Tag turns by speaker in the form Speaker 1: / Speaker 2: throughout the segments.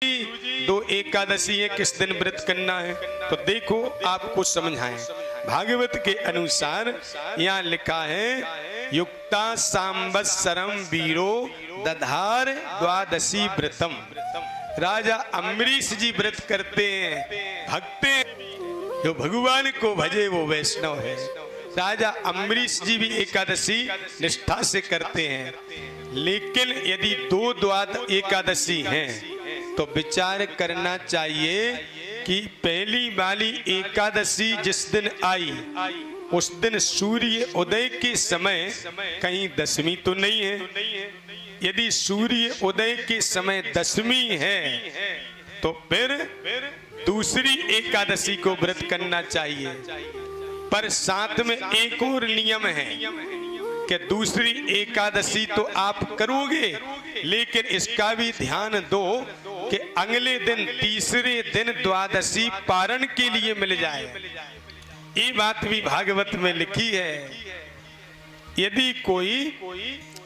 Speaker 1: दो एकादशी है, किस दिन व्रत करना है? तो देखो आपको समझाएं। भागवत के अनुसार यहाँ लिखा है युक्ता सांवत्सरम वीरो दधार द्वादशी व्रतम। राजा अम्बरीश जी व्रत करते हैं, भक्त जो भगवान को भजे वो वैष्णव है। राजा अम्बरीश जी भी एकादशी निष्ठा से करते हैं, लेकिन यदि दो द्वाद एकादशी हैं तो विचार करना चाहिए कि पहली वाली एकादशी जिस दिन आई उस दिन सूर्य उदय के समय कहीं दशमी तो नहीं है। यदि सूर्य उदय के समय दशमी है तो फिर दूसरी एकादशी को व्रत करना चाहिए। पर साथ में एक और नियम है कि दूसरी एकादशी तो आप करोगे, लेकिन इसका भी ध्यान दो कि अगले दिन तीसरे दिन द्वादशी पारण के लिए मिल जाए। ये बात भी भागवत में लिखी है। यदि कोई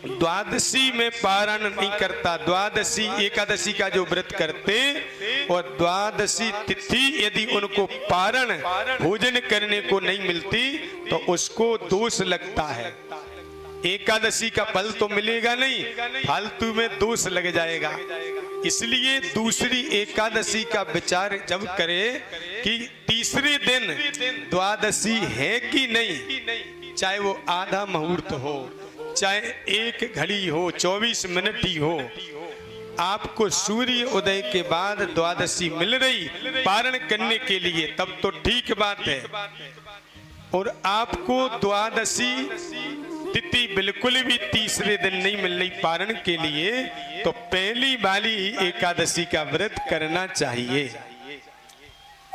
Speaker 1: द्वादशी में पारण नहीं करता, द्वादशी एकादशी का जो व्रत करते और द्वादशी तिथि यदि उनको पारण भोजन करने को नहीं मिलती तो उसको दोष लगता है। एकादशी का फल तो मिलेगा नहीं, फालतू में दोष लग जाएगा। इसलिए दूसरी एकादशी का विचार जब करे कि तीसरे दिन द्वादशी है कि नहीं, चाहे वो आधा मुहूर्त हो, चाहे एक घड़ी हो, 24 मिनट ही हो, आपको सूर्य उदय के बाद द्वादशी मिल रही पारण करने के लिए तब तो ठीक बात है। और आपको द्वादशी तिथि बिल्कुल भी तीसरे दिन नहीं मिल रही पारण के लिए तो पहली वाली एकादशी का व्रत करना चाहिए।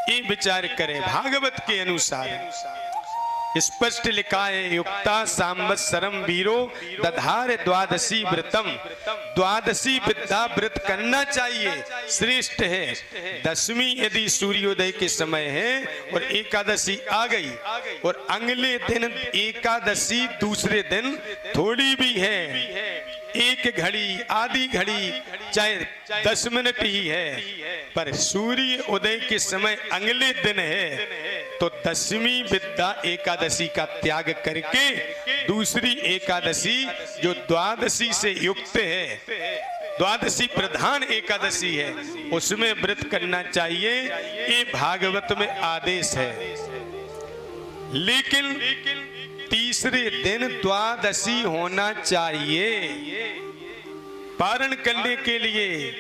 Speaker 1: ये विचार करें। भागवत के अनुसार स्पष्ट लिखा है युक्ता सांवत्सरम वीरो दधार द्वादशी व्रतम। द्वादशी विद्या व्रत करना चाहिए, श्रेष्ठ है। दशमी यदि सूर्योदय के समय है और एकादशी आ गई और अगले दिन एकादशी दूसरे दिन थोड़ी भी है, एक घड़ी आधी घड़ी चाहे 10 मिनट ही है, पर सूर्य उदय के समय अगले दिन है तो दशमी विद्या एकादशी का त्याग करके दूसरी एकादशी जो द्वादशी से युक्त है, द्वादशी प्रधान एकादशी है, उसमें व्रत करना चाहिए। ये भागवत में आदेश है। लेकिन तीसरे दिन द्वादशी होना चाहिए पारण करने के लिए,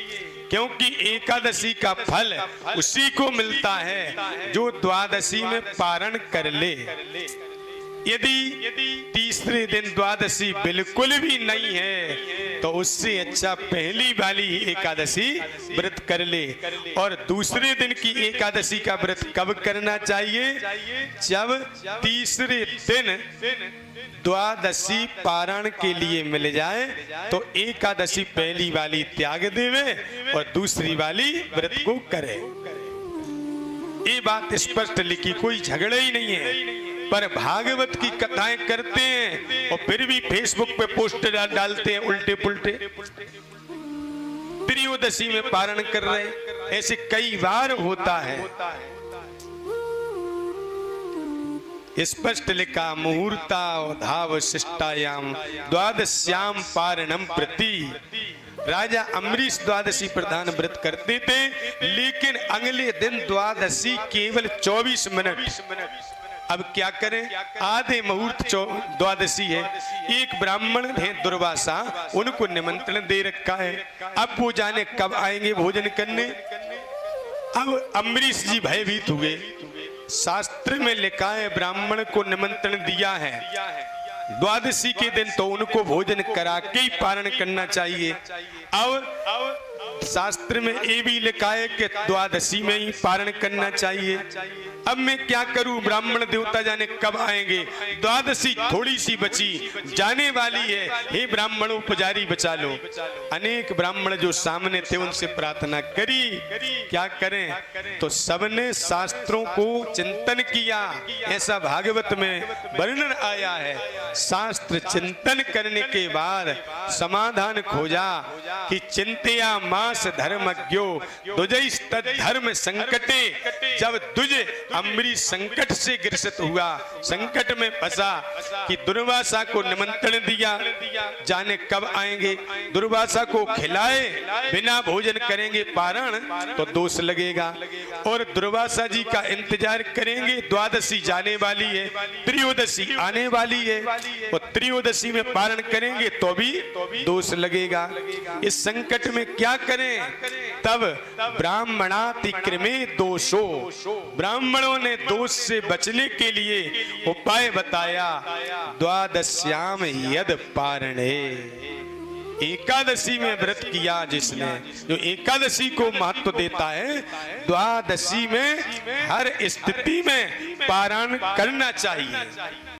Speaker 1: क्योंकि एकादशी का फल उसी को मिलता है जो द्वादशी में पारण कर ले। यदि तीसरे दिन द्वादशी बिल्कुल भी नहीं है तो उससे अच्छा पहली वाली एकादशी व्रत कर ले। और दूसरे दिन की एकादशी का व्रत कब करना चाहिए? जब तीसरे दिन द्वादशी पारण के लिए मिल जाए तो एकादशी पहली वाली त्याग देवे और दूसरी वाली व्रत को करे। ये बात स्पष्ट लिखी, कोई झगड़ा ही नहीं है। पर भागवत की कथाएं करते हैं और फिर भी फेसबुक पे पोस्ट डालते हैं उल्टे पुल्टे, त्रयोदशी में पारण कर रहे, ऐसे कई बार होता है। स्पष्ट लिखा मुहूर्ता धाव शिष्टायाम द्वादश्याम पारणम प्रति। राजा अम्बरीश द्वादशी प्रधान व्रत करते थे, लेकिन अगले दिन द्वादशी केवल 24 मिनट। अब क्या करें, आधे मुहूर्त द्वादशी है। एक ब्राह्मण है दुर्वासा, उनको निमंत्रण दे रखा है, अब वो जाने कब आएंगे भोजन करने। अब अम्बरीश जी भयभीत हुए। शास्त्र में लिखा है ब्राह्मण को निमंत्रण दिया है, द्वादशी के दिन तो उनको भोजन करा के ही पारण करना चाहिए। अब शास्त्र में ये भी लिखा है कि द्वादशी में ही पारण करना चाहिए। अब मैं क्या करूं, ब्राह्मण देवता जाने कब आएंगे, द्वादशी थोड़ी सी बची जाने वाली है, हे ब्राह्मणों पुजारी बचा लो। अनेक ब्राह्मण जो सामने थे उनसे प्रार्थना करी, क्या करें, तो सबने शास्त्रों को चिंतन किया। ऐसा भागवत में वर्णन आया है। शास्त्र चिंतन करने के बाद समाधान खोजा कि चिंतया माम दास धर्मज्ञो दुजई तद धर्म संकटे। जब दुज अम्बरीश संकट से ग्रसित हुआ, संकट में फंसा कि दुर्वासा को निमंत्रण दिया, जाने कब आएंगे, दुर्वासा को खिलाए बिना भोजन करेंगे पारण तो दोष लगेगा, और दुर्वासा जी का इंतजार करेंगे, द्वादशी जाने वाली है, त्रयोदशी आने वाली है, और त्रयोदशी में पारण करेंगे तो भी दोष लगेगा। इस संकट में क्या करें? तब ब्राह्मणातिक्रमे दोषो, ब्राह्मणों ने दोष से बचने के लिए उपाय बताया। द्वादश्याम यद पारणे, एकादशी में व्रत किया जिसने, जो एकादशी को महत्व देता है, द्वादशी में हर स्थिति में पारण करना चाहिए।